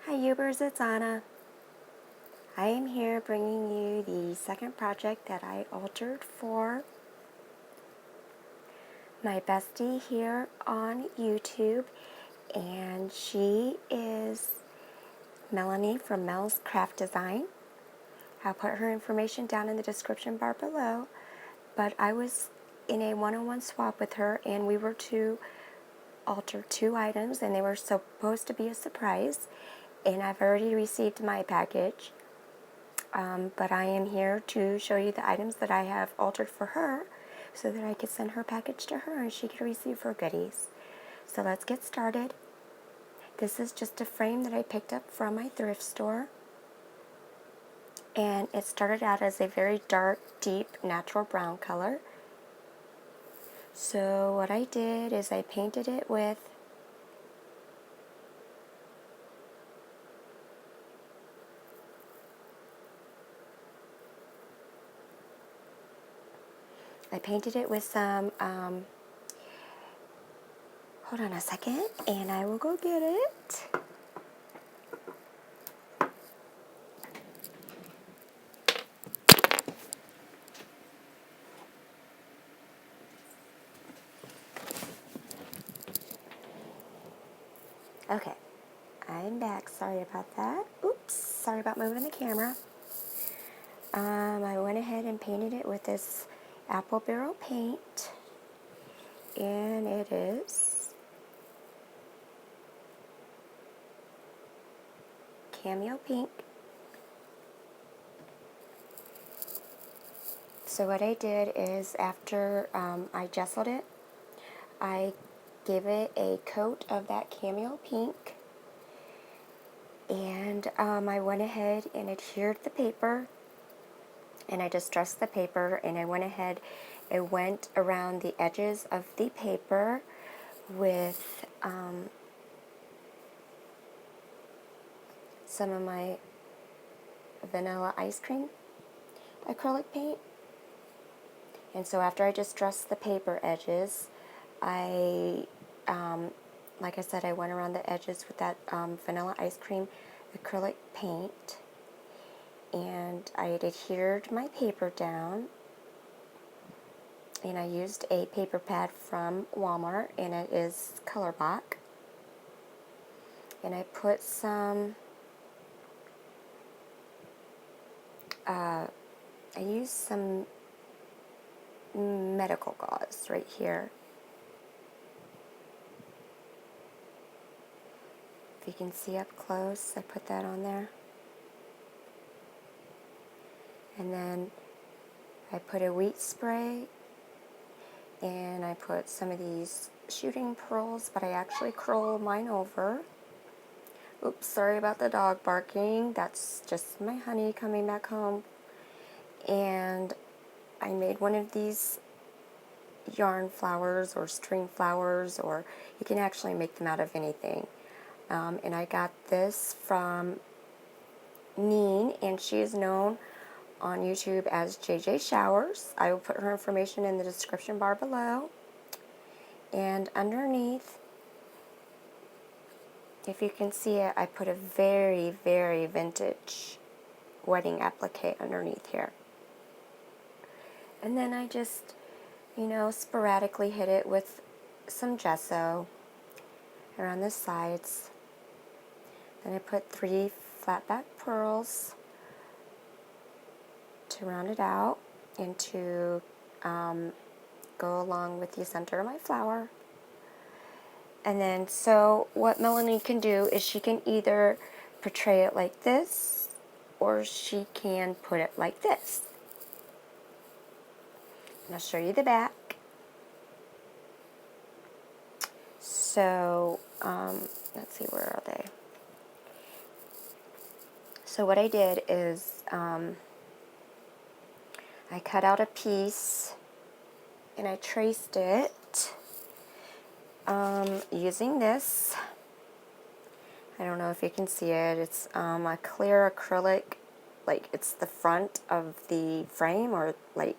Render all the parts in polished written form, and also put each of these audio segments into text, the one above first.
Hi Ubers, it's Anna. I am here bringing you the second project that I altered for my bestie here on YouTube, and she is Melanie from MelsCraftDesign. I'll put her information down in the description bar below, but I was in a one-on-one swap with her and we were to alter two items and they were supposed to be a surprise, and I've already received my package. But I am here to show you the items that I have altered for her so that I could send her package to her and she could receive her goodies. So let's get started. This is just a frame that I picked up from my thrift store. And it started out as a very dark, deep, natural brown color. So what I did is I painted it with some, hold on a second, and I will go get it. Okay, I'm back. Sorry about that. Oops, sorry about moving the camera. I went ahead and painted it with this apple barrel paint, and it is cameo pink. So what I did is after I gessoed it, I gave it a coat of that cameo pink, and I went ahead and adhered the paper, and I distressed the paper, and I went ahead and went around the edges of the paper with some of my vanilla ice cream acrylic paint. And so after I distressed the paper edges, like I said, I went around the edges with that vanilla ice cream acrylic paint, and I had adhered my paper down, and I used a paper pad from Walmart, and it is Cigar Box, and I put some I used some medical gauze right here. If you can see up close, I put that on there. And then I put a wheat spray, and I put some of these shooting pearls, but I actually curl mine over. Oops, sorry about the dog barking. That's just my honey coming back home. And I made one of these yarn flowers or string flowers, or you can actually make them out of anything. And I got this from Neen, and she is known on YouTube as JJ Showers. I will put her information in the description bar below. And underneath, if you can see it, I put a very, very vintage wedding applique underneath here. And then I just, sporadically hit it with some gesso around the sides. Then I put 3 flat back pearls to round it out and to go along with the center of my flower. And then, so what Melanie can do is she can either portray it like this, or she can put it like this. And I'll show you the back. So, let's see, where are they? So what I did is I cut out a piece and I traced it using this. I don't know if you can see it. It's a clear acrylic, like it's the front of the frame, or like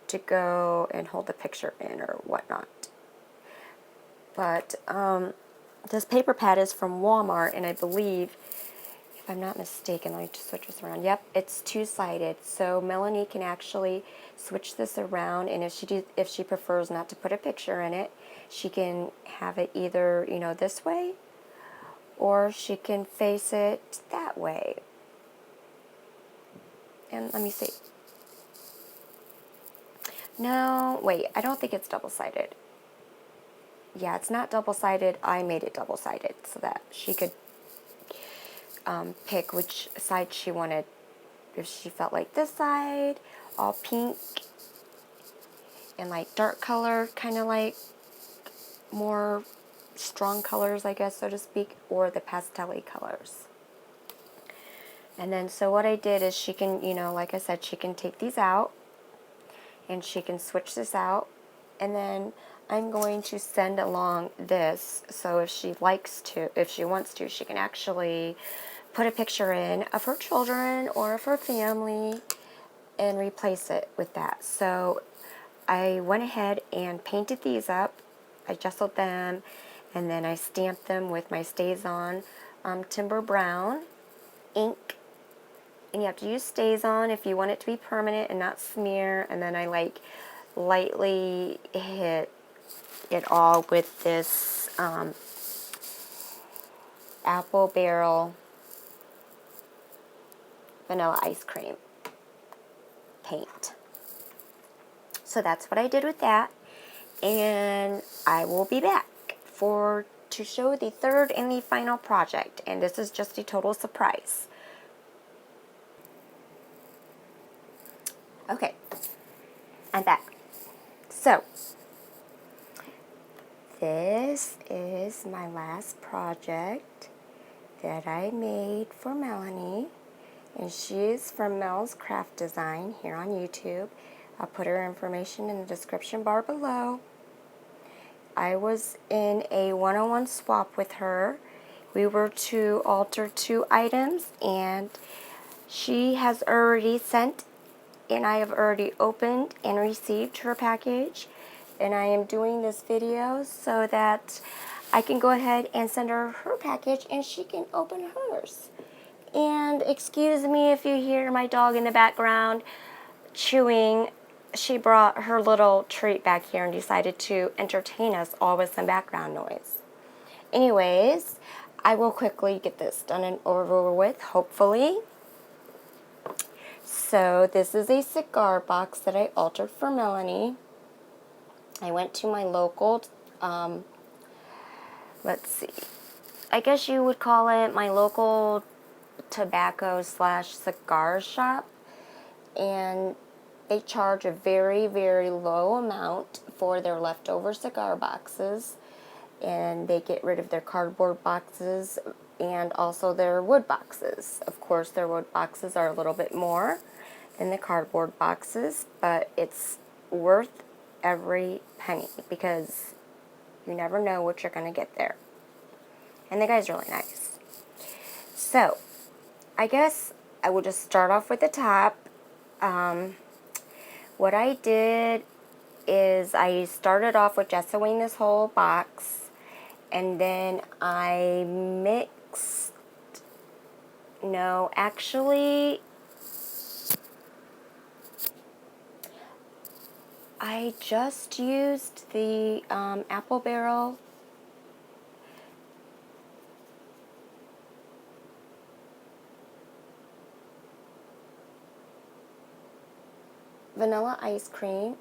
to go and hold the picture in or whatnot. But this paper pad is from Walmart, and I believe If I'm not mistaken, let me just switch this around. Yep, it's two-sided. So Melanie can actually switch this around, and if she prefers not to put a picture in it, she can have it either, you know, this way, or she can face it that way. And let me see. No, wait, I don't think it's double-sided. Yeah, it's not double-sided. I made it double-sided so that she could pick which side she wanted. If she felt like this side, all pink and like dark color, kind of like more strong colors, I guess, so to speak, or the pastel-y colors. And then, so what I did is she can, you know, like I said, she can take these out and she can switch this out. And then I'm going to send along this, so if she likes to, if she wants to, she can actually put a picture in of her children or of her family and replace it with that. So I went ahead and painted these up. I gessoed them, and then I stamped them with my StazOn Timber Brown ink. And you have to use StazOn if you want it to be permanent and not smear. And then I like lightly hit it all with this apple barrel vanilla ice cream paint. So that's what I did with that, and I will be back to show the third and the final project, and this is just a total surprise. Okay, I'm back. So this is my last project that I made for Melanie, and she's from MelsCraftDesign here on YouTube. I'll put her information in the description bar below. I was in a one-on-one swap with her. We were to alter 2 items, and she has already sent, and I have already opened and received her package. And I am doing this video so that I can go ahead and send her her package and she can open hers. And excuse me if you hear my dog in the background chewing. She brought her little treat back here and decided to entertain us all with some background noise. Anyways, I will quickly get this done and over with, hopefully. So this is a cigar box that I altered for Melanie. I went to my local, let's see, I guess you would call it my local tobacco / cigar shop, and they charge a very, very low amount for their leftover cigar boxes, and they get rid of their cardboard boxes and also their wood boxes. Of course, their wood boxes are a little bit more than the cardboard boxes, but it's worth every penny because you never know what you're going to get there. And the guy's really nice. So, I guess I will just start off with the top. What I did is I started off with gessoing this whole box, and then I mixed, no, actually, I just used the apple barrel vanilla ice cream.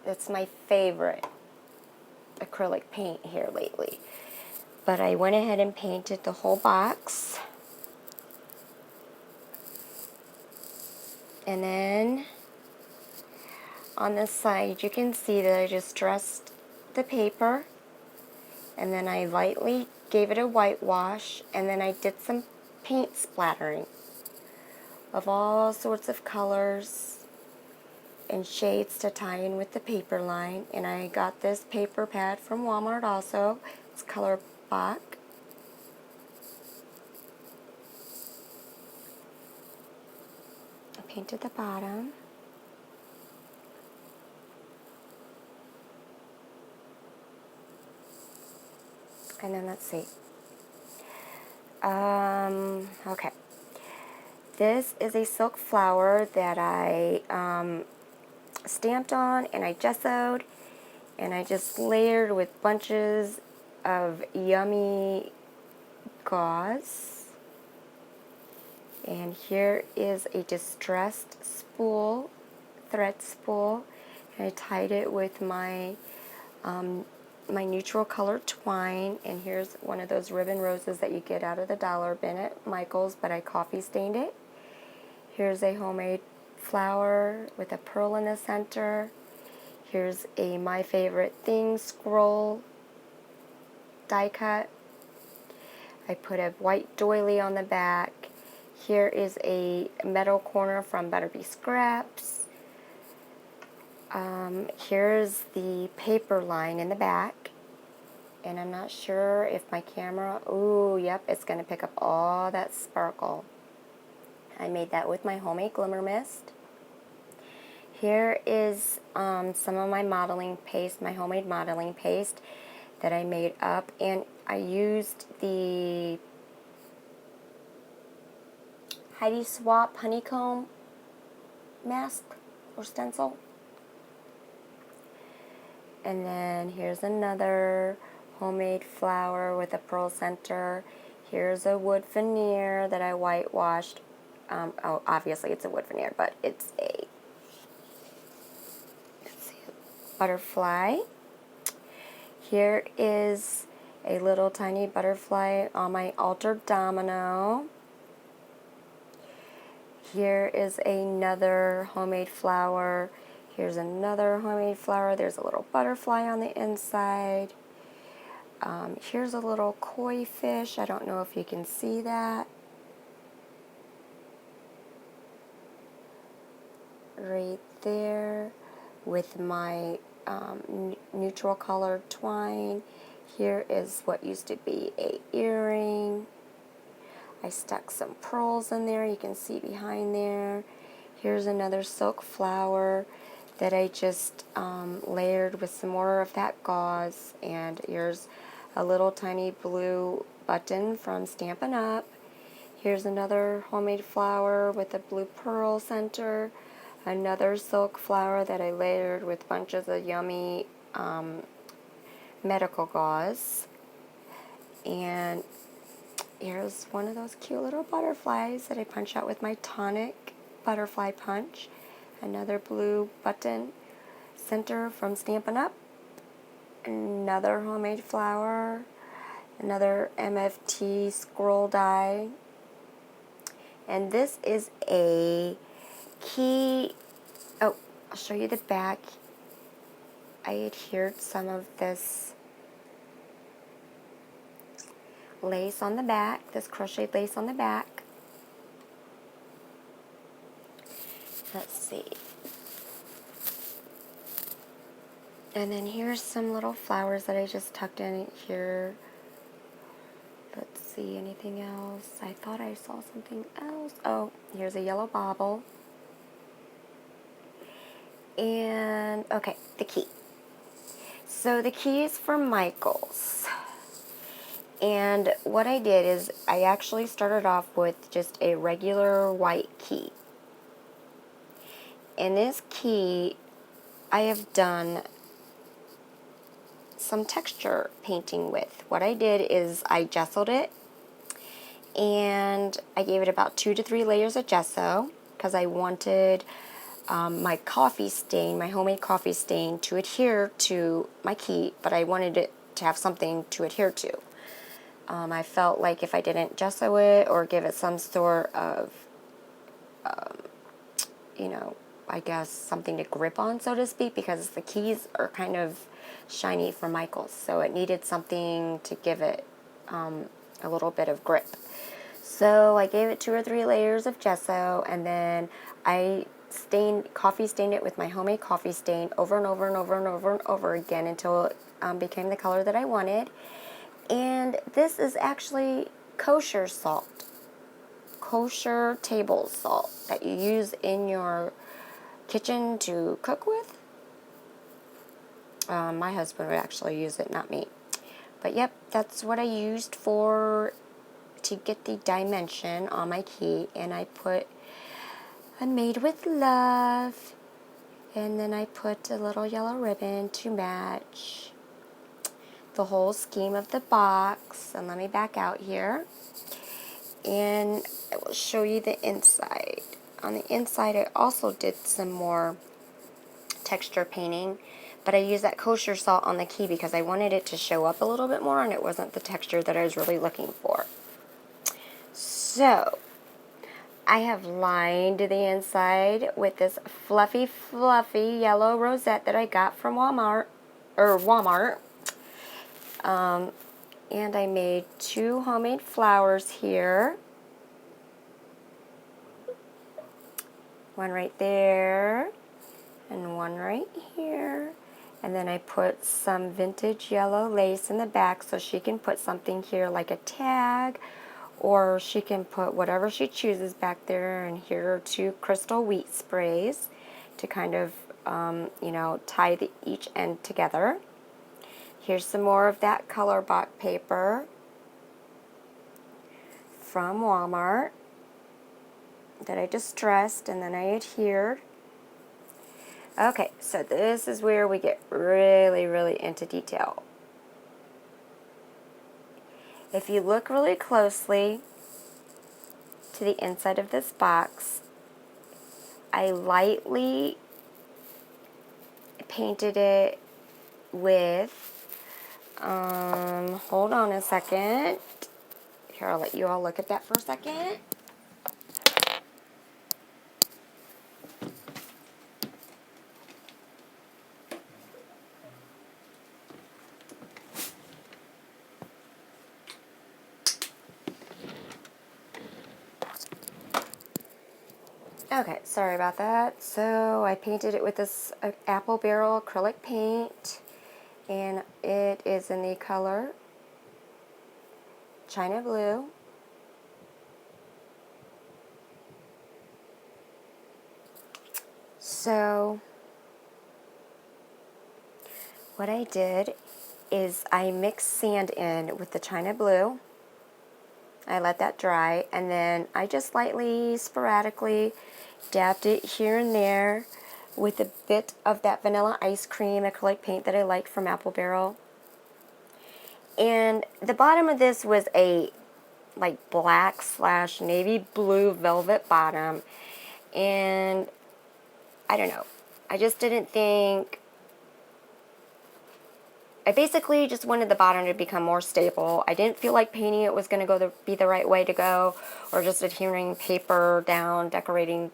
It's my favorite acrylic paint here lately. But I went ahead and painted the whole box. And then on this side you can see that I just dressed the paper, and then I lightly gave it a whitewash, and then I did some paint splattering of all sorts of colors and shades to tie in with the paper line. And I got this paper pad from Walmart also. It's Color Box. I painted the bottom. And then let's see. Okay. This is a silk flower that I stamped on and I gessoed, and I just layered with bunches of yummy gauze. And here is a distressed spool, thread spool, and I tied it with my my neutral color twine. And here's one of those ribbon roses that you get out of the dollar bin at Michael's, but I coffee stained it. Here's a homemade flower with a pearl in the center. Here's a My Favorite Thing scroll die cut. I put a white doily on the back. Here is a metal corner from Butterbee Scraps. Here's the paper line in the back. And I'm not sure if my camera, ooh, yep, it's going to pick up all that sparkle. I made that with my homemade glimmer mist. Here is some of my modeling paste, my homemade modeling paste that I made up, and I used the Heidi Swap honeycomb mask or stencil. And then here's another homemade flower with a pearl center. Here's a wood veneer that I whitewashed. Oh, obviously it's a wood veneer, but it's a, let's see, butterfly. Here is a little tiny butterfly on my altered domino. Here is another homemade flower. Here's another homemade flower. There's a little butterfly on the inside. Here's a little koi fish. I don't know if you can see that. Right there with my neutral colored twine. Here is what used to be a earring. I stuck some pearls in there. You can see behind there. Here's another silk flower that I just layered with some more of that gauze. And here's a little tiny blue button from Stampin' Up. Here's another homemade flower with a blue pearl center. Another silk flower that I layered with bunches of yummy medical gauze. And here's one of those cute little butterflies that I punch out with my tonic butterfly punch. Another blue button center from Stampin' Up. Another homemade flower. Another MFT scroll die. And this is a key. Oh, I'll show you the back. I adhered some of this lace on the back, this crocheted lace on the back. Let's see. And then here's some little flowers that I just tucked in here. Let's see, anything else? I thought I saw something else. Oh, here's a yellow bauble. And, okay, the key. So the key is from Michael's. And what I did is I actually started off with just a regular white key. And this key, I have done some texture painting with. What I did is I gessoed it, and I gave it about 2 to 3 layers of gesso because I wanted my coffee stain, my homemade coffee stain, to adhere to my key, but I wanted it to have something to adhere to. I felt like if I didn't gesso it or give it some sort of, you know, I guess something to grip on, so to speak, because the keys are kind of shiny from Michael's, so it needed something to give it a little bit of grip. So I gave it 2 or 3 layers of gesso, and then I coffee stained it with my homemade coffee stain over and over and over and over and over again until it became the color that I wanted. And this is actually kosher salt, kosher table salt that you use in your kitchen to cook with. My husband would actually use it, not me. But yep, that's what I used for to get the dimension on my key, and I put a Made with Love, and then I put a little yellow ribbon to match the whole scheme of the box. And let me back out here, and I will show you the inside. On the inside, I also did some more texture painting, but I used that kosher salt on the key because I wanted it to show up a little bit more, and it wasn't the texture that I was really looking for. So I have lined the inside with this fluffy yellow rosette that I got from Walmart. And I made 2 homemade flowers here. One right there and one right here. And then I put some vintage yellow lace in the back so she can put something here like a tag, or she can put whatever she chooses back there. And here are 2 crystal wheat sprays to kind of, tie each end together. Here's some more of that color box paper from Walmart that I distressed and then I adhered. Okay, so this is where we get really, really into detail. If you look really closely to the inside of this box, I lightly painted it with, hold on a second. Here, I'll let you all look at that for a second. Okay, sorry about that. So I painted it with this apple barrel acrylic paint, and it is in the color China Blue. So what I did is I mixed sand in with the China Blue. I let that dry, and then I just lightly, sporadically dabbed it here and there with a bit of that vanilla ice cream acrylic paint that I liked from Apple Barrel. And the bottom of this was a like black / navy blue velvet bottom, and I don't know, I just didn't think, I basically just wanted the bottom to become more stable. I didn't feel like painting it was going to be the right way to go, or just adhering paper down, decorator's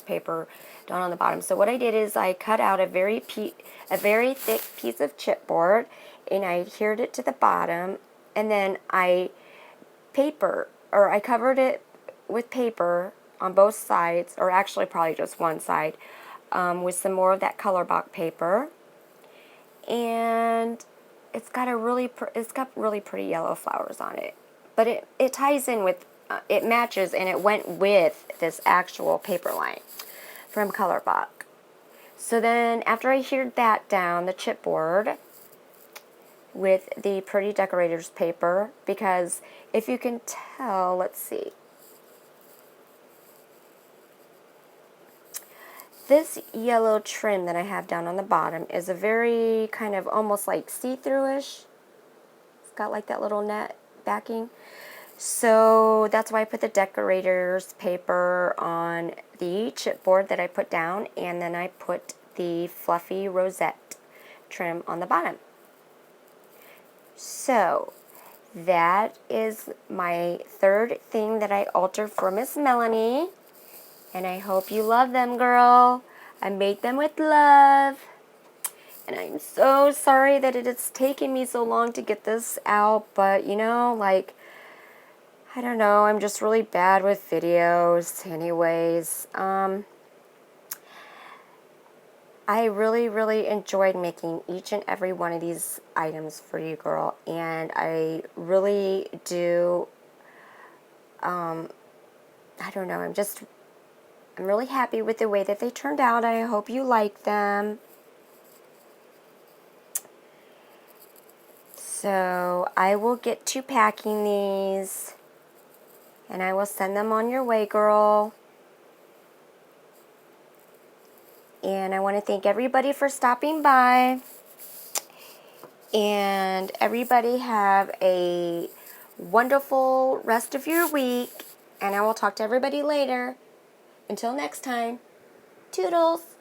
paper down on the bottom. So what I did is I cut out a very thick piece of chipboard, and I adhered it to the bottom, and then I covered it with paper on both sides, or actually probably just one side, with some more of that color box paper. And it's got really pretty yellow flowers on it, but it ties in with, it matches, and it went with this actual paper line from Color Box. So then after I adhered that down, the chipboard, with the pretty decorator's paper, because if you can tell, let's see, this yellow trim that I have down on the bottom is a very kind of almost like see-through-ish. It's got like that little net backing. So that's why I put the decorator's paper on the chipboard that I put down, and then I put the fluffy rosette trim on the bottom. So that is my third thing that I altered for Miss Melanie. And I hope you love them, girl. I made them with love. And I'm so sorry that it has taken me so long to get this out. But, I don't know. I'm just really bad with videos. Anyways, I really, really enjoyed making each and every one of these items for you, girl. And I really do, I don't know. I'm really happy with the way that they turned out. I hope you like them. So I will get to packing these, and I will send them on your way, girl. And I want to thank everybody for stopping by. And everybody have a wonderful rest of your week. And I will talk to everybody later. Until next time, toodles.